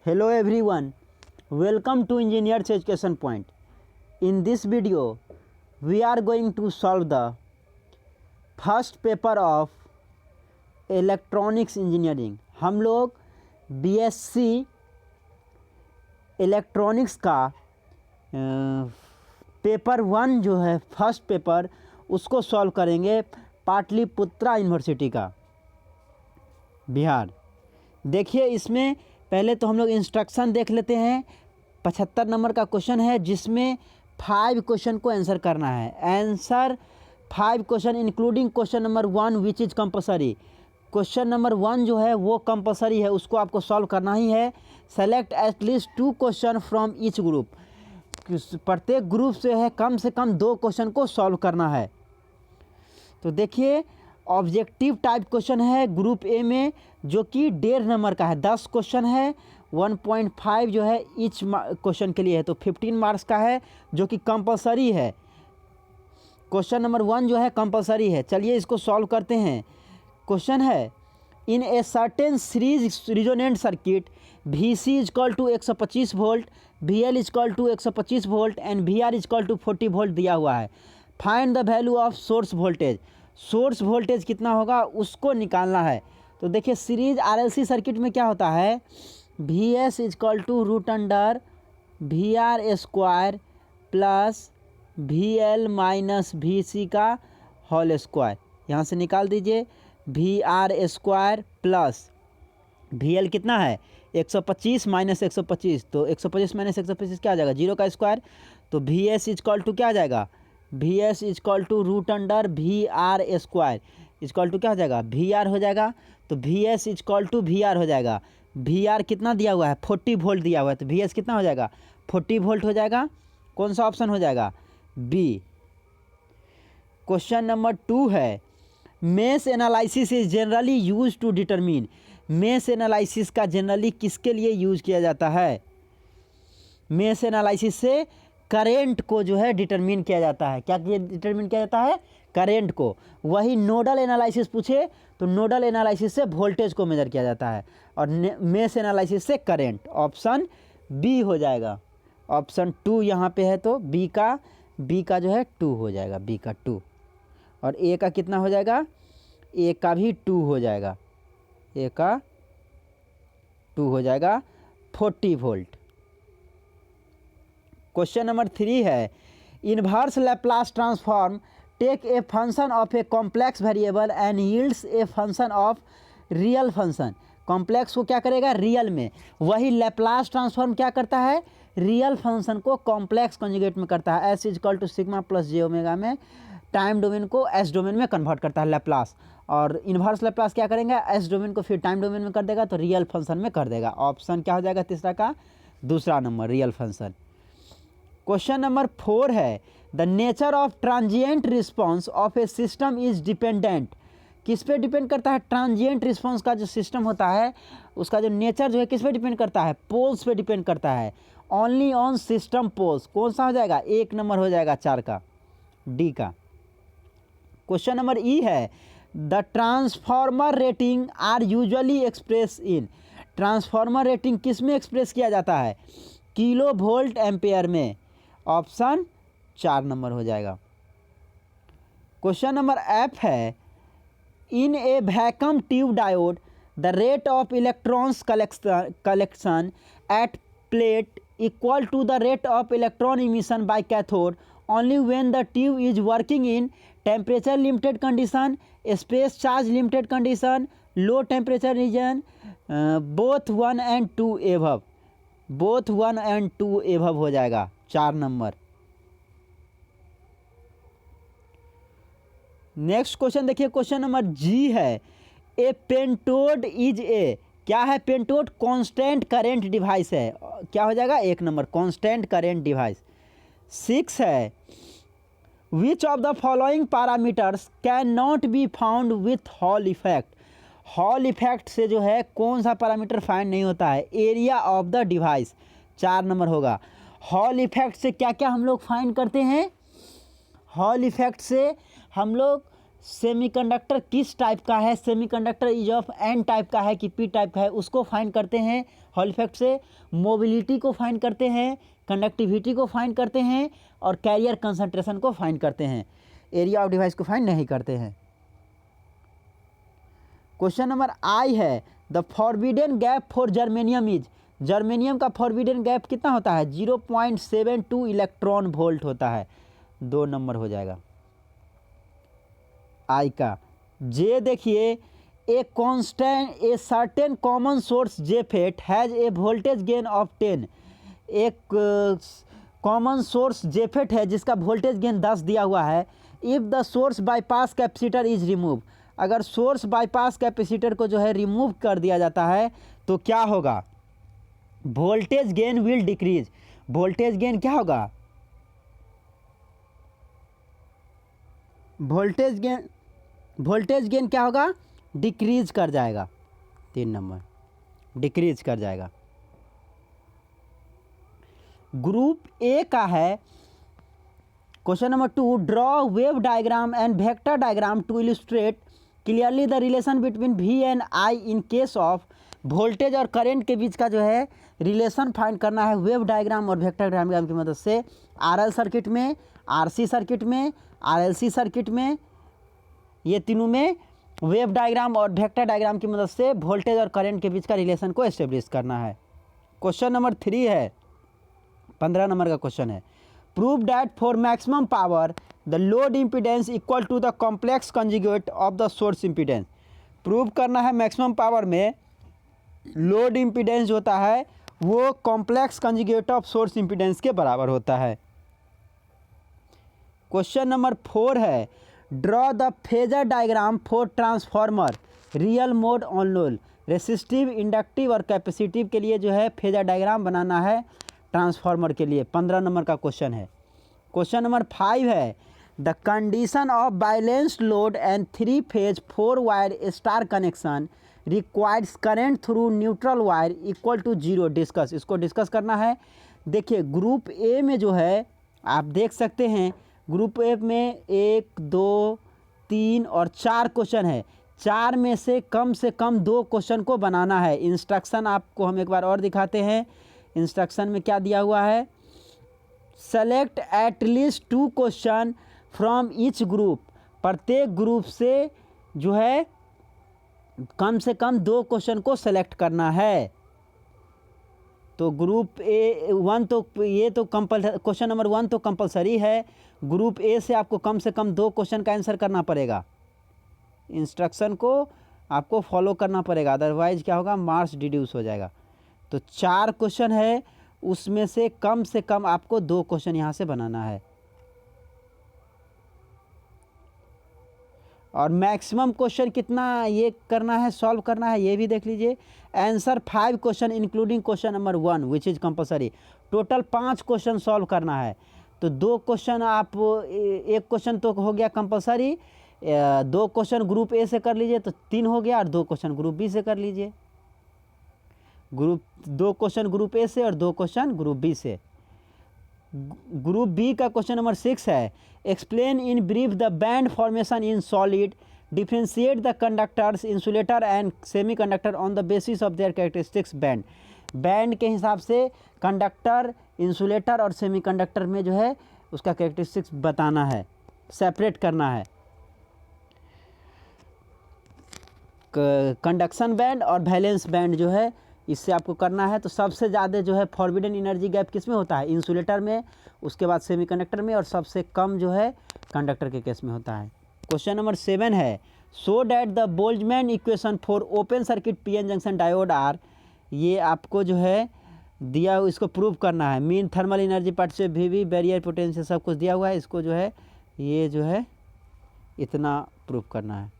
Hello everyone, welcome to Engineers Education Point. In this video, we are going to solve the first paper of Electronics Engineering. हम लोग BSc electronics का paper 1 जो है first paper उसको solve करेंगे Pataliputra university का, बिहार। देखिए इसमें पहले तो हम लोग इंस्ट्रक्शन देख लेते हैं। 75 नंबर का क्वेश्चन है जिसमें 5 क्वेश्चन को आंसर करना है। Answer 5 question including question number 1 which is compulsory. Question number 1 जो है वो कंपलसरी है, उसको आपको सॉल्व करना ही है। Select at least 2 question from each group. प्रत्येक ग्रुप से कम 2 क्वेश्चन को सॉल्व करना है। तो देखिए ऑब्जेक्टिव टाइप क्वेश्चन है ग्रुप ए में, जो कि 1.5 नंबर का है। 10 क्वेश्चन है, 1.5 जो है ईच क्वेश्चन के लिए है, तो 15 मार्क्स का है जो कि कंपलसरी है। क्वेश्चन नंबर 1 जो है कंपलसरी है। चलिए इसको सॉल्व करते हैं। क्वेश्चन है in a certain series resonant circuit VC equal to 125 volt, VL equal to 125 volt and VR equal to 40 volt दिया हुआ है। Find the value of source voltage. Source voltage कितना होगा उसको निकालना है। तो देखिए सीरीज RLC सर्किट में क्या होता है, VS is equal to root under VR square plus VL minus VC का होल स्क्वायर। यहाँ से निकाल दीजिए VR स्क्वायर प्लस VL कितना है 125 माइनस 125, तो 125 माइनस 125 क्या आ जाएगा 0 का स्क्वायर। तो VS इजकल टू क्या आ जाएगा, VS is equal to root under VR square is equal to क्या हो जाएगा VR हो जाएगा। तो VS इजकल टू VR हो जाएगा। VR कितना दिया हुआ है 40 वोल्ट दिया हुआ है, तो VS कितना हो जाएगा 40 वोल्ट हो जाएगा। कौन सा ऑप्शन हो जाएगा बी। क्वेश्चन नंबर 2 है mesh analysis is generally use to determine. Mesh analysis का जनरली किसके लिए यूज किया जाता है। मेश एनालिसिस से करेंट को जो है डिटरमिन किया जाता है। क्या डिटरमिन किया जाता है, करेंट को। वही नोडल एनालिसिस पूछे तो नोडल एनालिसिस से वोल्टेज को मेजर किया जाता है, और मेश एनालिसिस से करेंट। ऑप्शन बी हो जाएगा। ऑप्शन 2 यहाँ पे है, तो बी का जो है 2 हो जाएगा, बी का 2। और ए का कितना हो जाएगा, ए का भी 2 हो जाएगा, ए का 2 हो जाएगा 40 वोल्ट। क्वेश्चन नंबर 3 है inverse Laplace transform take a function of a complex variable and yields a function of real function. Complex को क्या करेगा रियल में, वही लैप्लास ट्रांसफॉर्म क्या करता है रियल फंक्शन को कॉम्प्लेक्स कॉन्जुगेट में करता है। S is equal to sigma plus J omega में टाइम डोमेन को एस डोमेन में कन्वर्ट करता है लैप्लास, और इन्वर्स लैप्लास क्या करेंगे एस डोमेन को फिर टाइम डोमेन में कर देगा, तो रियल फंक्शन में कर देगा। ऑप्शन क्या हो जाएगा तीसरा का दूसरा number real function. Question number 4 है the nature of transient response of A system is dependent. किस पे डिपेंड करता है, ट्रांजिएंट रिस्पॉन्स का जो सिस्टम होता है उसका जो नेचर जो है किस पे डिपेंड करता है, पोल्स पे डिपेंड करता है। Only on system poles. कौन सा हो जाएगा 1 नंबर हो जाएगा 4 का, डी का। क्वेश्चन नंबर ई है the transformer rating are usually express in. Transformer rating किस में एक्सप्रेस किया जाता है, किलो वोल्ट एम्पेयर में। ऑप्शन 4 नंबर हो जाएगा। क्वेश्चन नंबर एफ है in a vacuum tube diode the rate of electrons collection at plate equal to the rate of electron emission by cathode only when the tube is working in temperature limited condition, space charge limited condition, low temperature region, both 1 and 2 above। both 1 and 2 above हो जाएगा 4 number. Next question देखिए question number जी है ए pentode is a. क्या है pentode, constant current device है। क्या हो जाएगा 1 नंबर कांस्टेंट करेंट डिवाइस। 6 है which of the following parameters can not be found with hall effect. Hall effect से जो है कौन सा पैरामीटर फाइंड नहीं होता है, area of the device 4 number होगा। हॉल इफेक्ट से क्या क्या हम लोग फाइंड करते हैं, हॉल इफेक्ट से हम लोग सेमीकंडक्टर किस टाइप का है, semiconductor is of N type का है कि पी टाइप का है, उसको फाइंड करते हैं हॉल इफेक्ट से। मोबिलिटी को फाइंड करते हैं, कंडक्टिविटी को फाइंड करते हैं और कैरियर कंसंट्रेशन को फाइंड करते हैं। एरिया ऑफ डिवाइस को फाइंड नहीं करते हैं। क्वेश्चन नंबर आई है, the forbidden gap for germanium is, germanium का फॉरबिडन गैप कितना होता है, 0.72 इलेक्ट्रॉन वोल्ट होता है। 2 नंबर हो जाएगा आई का। जे देखिए, a constant a certain common source J FET has a voltage gain of 10, एक कॉमन सोर्स जेफेट है जिसका वोल्टेज गेन 10 दिया हुआ है। If the source bypass capacitor is remove, अगर सोर्स बाईपास कैपेसिटर को जो है रिमूव कर दिया जाता है तो क्या होगा, voltage gain will decrease. Voltage gain क्या होगा, वोल्टेज गेन क्या होगा, डिक्रीज कर जाएगा। 3 नंबर डिक्रीज कर जाएगा। ग्रुप ए का है question number 2, draw wave diagram and vector diagram to illustrate clearly the relation between V and I in case of, voltage और करंट के बीच का जो है रिलेशन फाइंड करना है वेव डायग्राम और वेक्टर डायग्राम की मदद से। आरएल सर्किट में, आरसी सर्किट में, आरएलसी सर्किट में, ये तीनों में वेव डायग्राम और वेक्टर डायग्राम की मदद से वोल्टेज और करंट के बीच का रिलेशन को एस्टेब्लिश करना है। क्वेश्चन नंबर 3 है, 15 नंबर का क्वेश्चन है, prove that for maximum power the load impedance equal to the complex conjugate of the source impedance. Prove करना है मैक्सिमम पावर में लोड इम्पीडेंस होता है वो complex conjugate of source impedance के बराबर होता है। क्वेश्चन नंबर 4 है, draw the phasor diagram for transformer real mode on load, resistive, inductive और कैपेसिटिव के लिए जो है फेजर डायग्राम बनाना है ट्रांसफार्मर के लिए। 15 नंबर का क्वेश्चन है। क्वेश्चन नंबर 5 है, the condition of balanced load and 3 phase 4 wire star connection requires current through neutral wire equal to 0 discuss, इसको डिस्कस करना है। देखिए ग्रुप ए में जो है आप देख सकते हैं, ग्रुप ए में 1, 2, 3 और 4 क्वेश्चन है। 4 में से कम 2 क्वेश्चन को बनाना है। इंस्ट्रक्शन आपको हम एक बार और दिखाते हैं। इंस्ट्रक्शन में क्या दिया हुआ है, select at least 2 question from each group, प्रत्येक ग्रुप से जो है कम से कम 2 क्वेश्चन को सेलेक्ट करना है। तो ग्रुप ए 1 तो ये तो क्वेश्चन नंबर 1 तो कंपलसरी है। ग्रुप ए से आपको कम से कम 2 क्वेश्चन का आंसर करना पड़ेगा। इंस्ट्रक्शन को आपको फॉलो करना पड़ेगा, अदरवाइज क्या होगा, मार्क्स डिड्यूस हो जाएगा। तो 4 क्वेश्चन है, उसमें से कम आपको 2 क्वेश्चन यहाँ से बनाना है। और मैक्सिमम क्वेश्चन कितना ये करना है, सॉल्व करना है, ये भी देख लीजिए। Answer 5 question including question number 1 which is compulsory. Total 5 question solve करना है। तो 2 क्वेश्चन आप, एक क्वेश्चन तो हो गया कंपलसरी, 2 क्वेश्चन ग्रुप ए से कर लीजिए तो 3 हो गया, और 2 क्वेश्चन ग्रुप बी से कर लीजिए। 2 क्वेश्चन ग्रुप ए से और 2 क्वेश्चन ग्रुप बी से। ग्रुप बी का क्वेश्चन नंबर 6 है, explain in brief the band formation in solid, differentiate the conductors, insulator and semiconductor on the basis of their characteristics band. Band के हिसाब से conductor, insulator और semiconductor में जो है उसका कैरेक्टरिस्टिक्स बताना है, सेपरेट करना है। कंडक्शन बैंड और वैलेंस बैंड जो है इससे आपको करना है। तो सबसे ज़्यादा जो है फॉरबिडन एनर्जी गैप किस में होता है, इंसुलेटर में, उसके बाद सेमीकंडक्टर में, और सबसे कम जो है कंडक्टर के केस में होता है। क्वेश्चन नंबर 7 है, show that the Boltzmann equation for open circuit PN junction diode are, ये आपको जो है दिया, इसको प्रूव करना है। मीन थर्मल एनर्जी पार्ट से भी बैरियर पोटेंशियल सब कुछ दिया हुआ है, इसको जो है ये जो है इतना प्रूव करना है।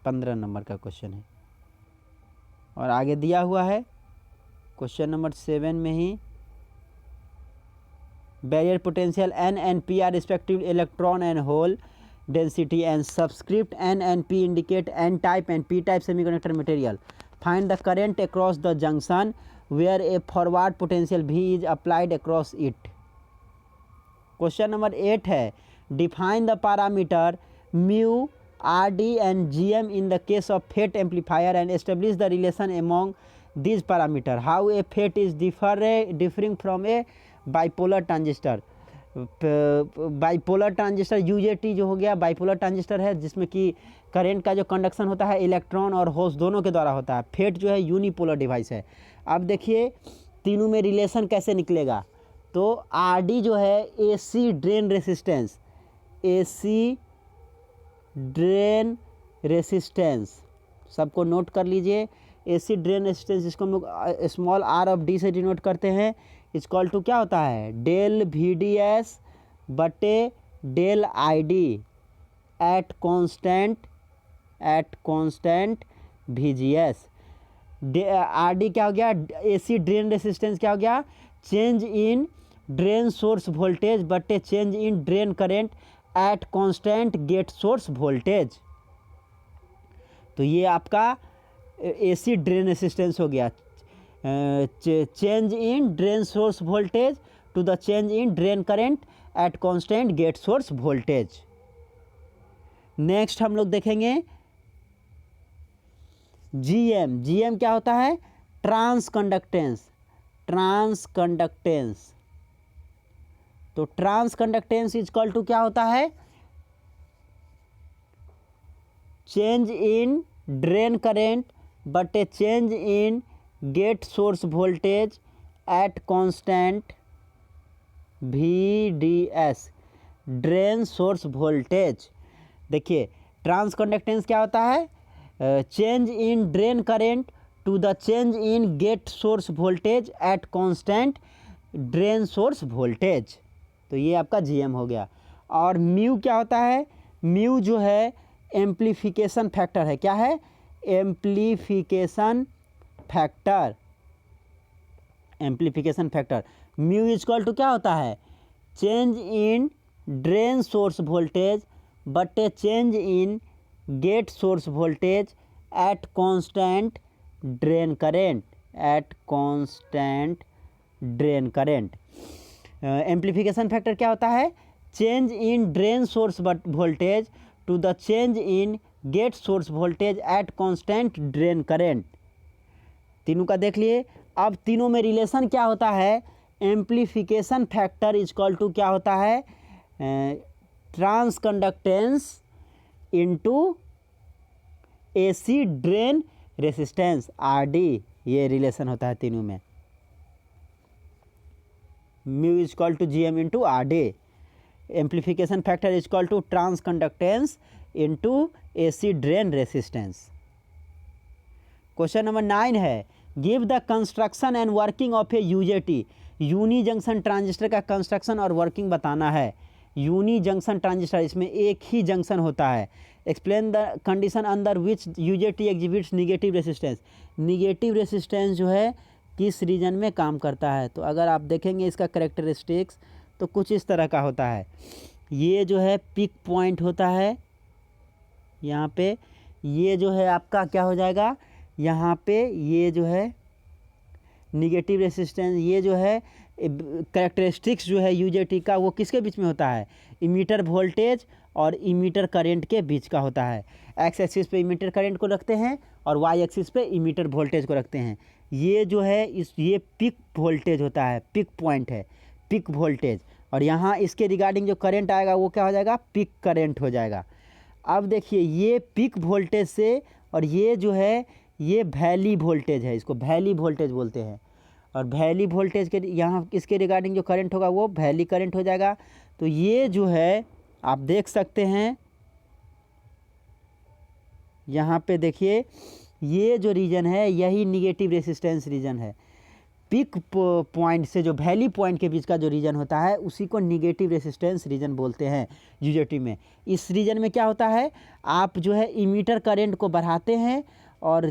15 नंबर का क्वेश्चन है। और आगे दिया हुआ है क्वेश्चन नंबर 7 में ही, barrier potential N and P are respective electron and hole density and subscript N and P indicate N type and P type semiconductor material, find the current across the junction where a forward potential V is applied across it. Question number 8 है, define the parameter mu, RD and GM in the case of FET amplifier and establish the relation among these parameter. How a FET is differing from a bipolar transistor. Bipolar transistor UJT जो हो गया bipolar transistor है, जिसमें कि current का जो conduction होता है इलेक्ट्रॉन और होल्स दोनों के द्वारा होता है। फेट जो है यूनिपोलर डिवाइस है। अब देखिए तीनों में रिलेशन कैसे निकलेगा। तो RD जो है AC drain resistance, AC drain resistance सबको नोट कर लीजिए। AC ड्रेन रेसिस्टेंस जिसको हम लोग स्मॉल r ऑफ d से डिनोट करते हैं, इक्वल टू क्या होता है डेल VDS बटे del ID at constant VGS। RD क्या हो गया, AC ड्रेन रेसिस्टेंस क्या हो गया, change in drain source voltage बटे change in drain current at constant gate source voltage. तो ये आपका AC ड्रेन रेसिस्टेंस हो गया, change in drain source voltage to the change in drain current at constant gate source voltage. Next हम लोग देखेंगे GM क्या होता है, ट्रांस कंडक्टेंस। तो ट्रांस कंडक्टेंस इक्वल टू क्या होता है, चेंज इन ड्रेन करंट बटे change in gate source voltage at constant VDS drain source voltage. देखिए ट्रांस कंडक्टेंस क्या होता है, change in drain current to the change in gate source voltage at constant drain source voltage. तो ये आपका GM हो गया। और म्यू क्या होता है, म्यू जो है एम्प्लीफिकेशन फैक्टर है। क्या है, amplification factor. Mu equal to क्या होता है, change in drain source voltage बटे change in gate source voltage at constant drain current. Amplification factor क्या होता है, change in drain source voltage to the change in gate source voltage at constant drain current. तीनों का देख लिए। अब तीनों में रिलेशन क्या होता है, एम्प्लीफिकेशन फैक्टर इक्वल टू क्या होता है, transconductance into AC drain resistance RD। ये रिलेशन होता है तीनों में। Mu equal to GM into RD। Amplification factor equal to transconductance into AC drain resistance. Question number 9 है, give the construction and working of a UJT। Unijunction transistor का construction और working बताना है। Uni junction transistor, इसमें एक ही junction होता है। Explain the condition under which UJT exhibits negative resistance. Negative resistance जो है किस रीजन में काम करता है। तो अगर आप देखेंगे इसका कैरेक्टरिस्टिक्स तो कुछ इस तरह का होता है। ये जो है पिक पॉइंट होता है यहाँ पे, ये जो है आपका क्या हो जाएगा, यहाँ पे ये जो है निगेटिव रेसिस्टेंस। ये जो है कैरेक्टरिस्टिक्स जो है UJT का वो किसके बीच में होता है, इमीटर वोल्टेज और इमीटर करंट के बीच का होता है। एक्स एक्सिस पे इमीटर करंट को रखते हैं और वाई एक्सिस पे इमीटर वोल्टेज को रखते हैं। ये जो है ये पिक वोल्टेज होता है, पिक पॉइंट है, पिक वोल्टेज। और यहाँ इसके रिगार्डिंग जो करंट आएगा वो क्या हो जाएगा, पिक करंट हो जाएगा। अब देखिए ये पिक वोल्टेज से, और ये जो है ये वैली वोल्टेज है, इसको वैली वोल्टेज बोलते हैं। और वैली वोल्टेज के यहाँ इसके रिगार्डिंग जो करंट होगा वो वैली करंट हो जाएगा। तो ये जो है आप देख सकते हैं यहाँ पे, देखिए ये जो रीजन है यही निगेटिव रेसिस्टेंस रीजन है। पिक पॉइंट से जो वैली पॉइंट के बीच का जो रीजन होता है उसी को निगेटिव रेसिस्टेंस रीजन बोलते हैं UJT में। इस रीजन में क्या होता है, आप जो है इमीटर करंट को बढ़ाते हैं और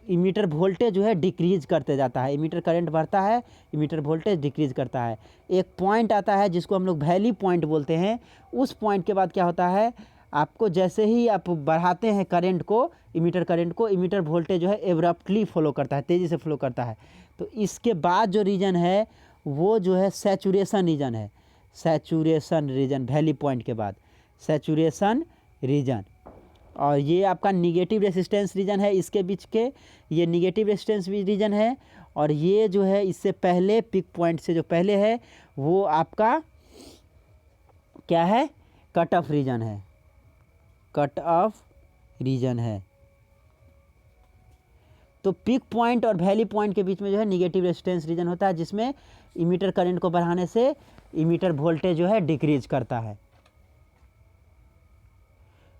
इमीटर वोल्टेज जो है डिक्रीज करते जाता है। इमीटर करंट बढ़ता है, इमीटर वोल्टेज डिक्रीज करता है। एक पॉइंट आता है जिसको हम लोग वैली पॉइंट बोलते हैं। उस पॉइंट के बाद क्या होता है, आपको जैसे ही आप बढ़ाते हैं करंट को, इमीटर करंट को, इमीटर वोल्टेज जो है एब्रप्टली फॉलो करता है, तेज़ी से फॉलो करता है। तो इसके बाद जो रीजन है वो जो है सैचुरेशन रीजन है। सैचुरेशन रीजन वैली पॉइंट के बाद सैचुरेशन रीजन। और ये आपका निगेटिव रेसिस्टेंस रीजन है, इसके बीच के ये निगेटिव रेसिस्टेंस रीजन है। और ये जो है इससे पहले पिक पॉइंट से जो पहले है वो आपका क्या है, कट ऑफ रीजन है, कट ऑफ रीजन है। तो पिक पॉइंट और वैली पॉइंट के बीच में जो है निगेटिव रेजिस्टेंस रीजन होता है, जिसमें इमीटर करंट को बढ़ाने से इमीटर वोल्टेज जो है डिक्रीज करता है।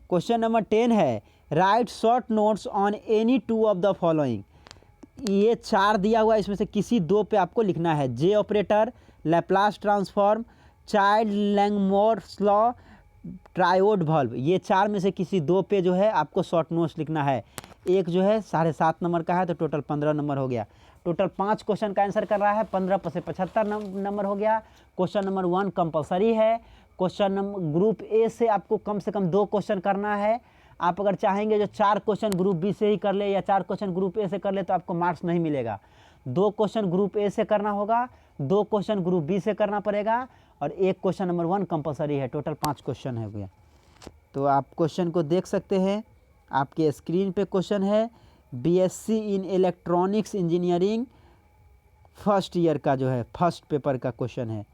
क्वेश्चन नंबर 10 है, right short notes on any two of the following. ये 4 दिया हुआ है, इसमें से किसी 2 पे आपको लिखना है। J operator, Laplace transform, Child Langmuir's law, triode valve, ये 4 में से किसी 2 पे जो है आपको शॉर्ट नोट्स लिखना है। एक जो है 7.5 नंबर का है, तो टोटल 15 नंबर हो गया। टोटल 5 क्वेश्चन का आंसर कर रहा है, 15 पर से 75 नंबर हो गया। क्वेश्चन नंबर 1 कंपलसरी है। क्वेश्चन नंबर ग्रुप ए से आपको कम से कम 2 क्वेश्चन करना है। आप अगर चाहेंगे जो 4 क्वेश्चन ग्रुप बी से ही कर ले या 4 क्वेश्चन ग्रुप ए से कर ले तो आपको मार्क्स नहीं मिलेगा। 2 क्वेश्चन ग्रुप ए से करना होगा, 2 क्वेश्चन ग्रुप बी से करना पड़ेगा, और 1 क्वेश्चन नंबर 1 कंपलसरी है। टोटल 5 क्वेश्चन हो गया। तो आप क्वेश्चन को देख सकते हैं, आपके स्क्रीन पे क्वेश्चन है। BSc in electronics engineering first year का जो है फर्स्ट पेपर का क्वेश्चन है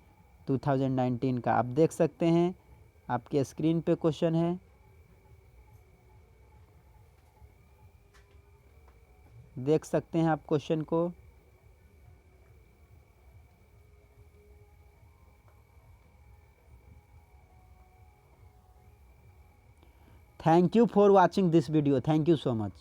2019 का, आप देख सकते हैं। आपके स्क्रीन पे क्वेश्चन है, देख सकते हैं आप क्वेश्चन को। Thank you for watching this video, thank you so much.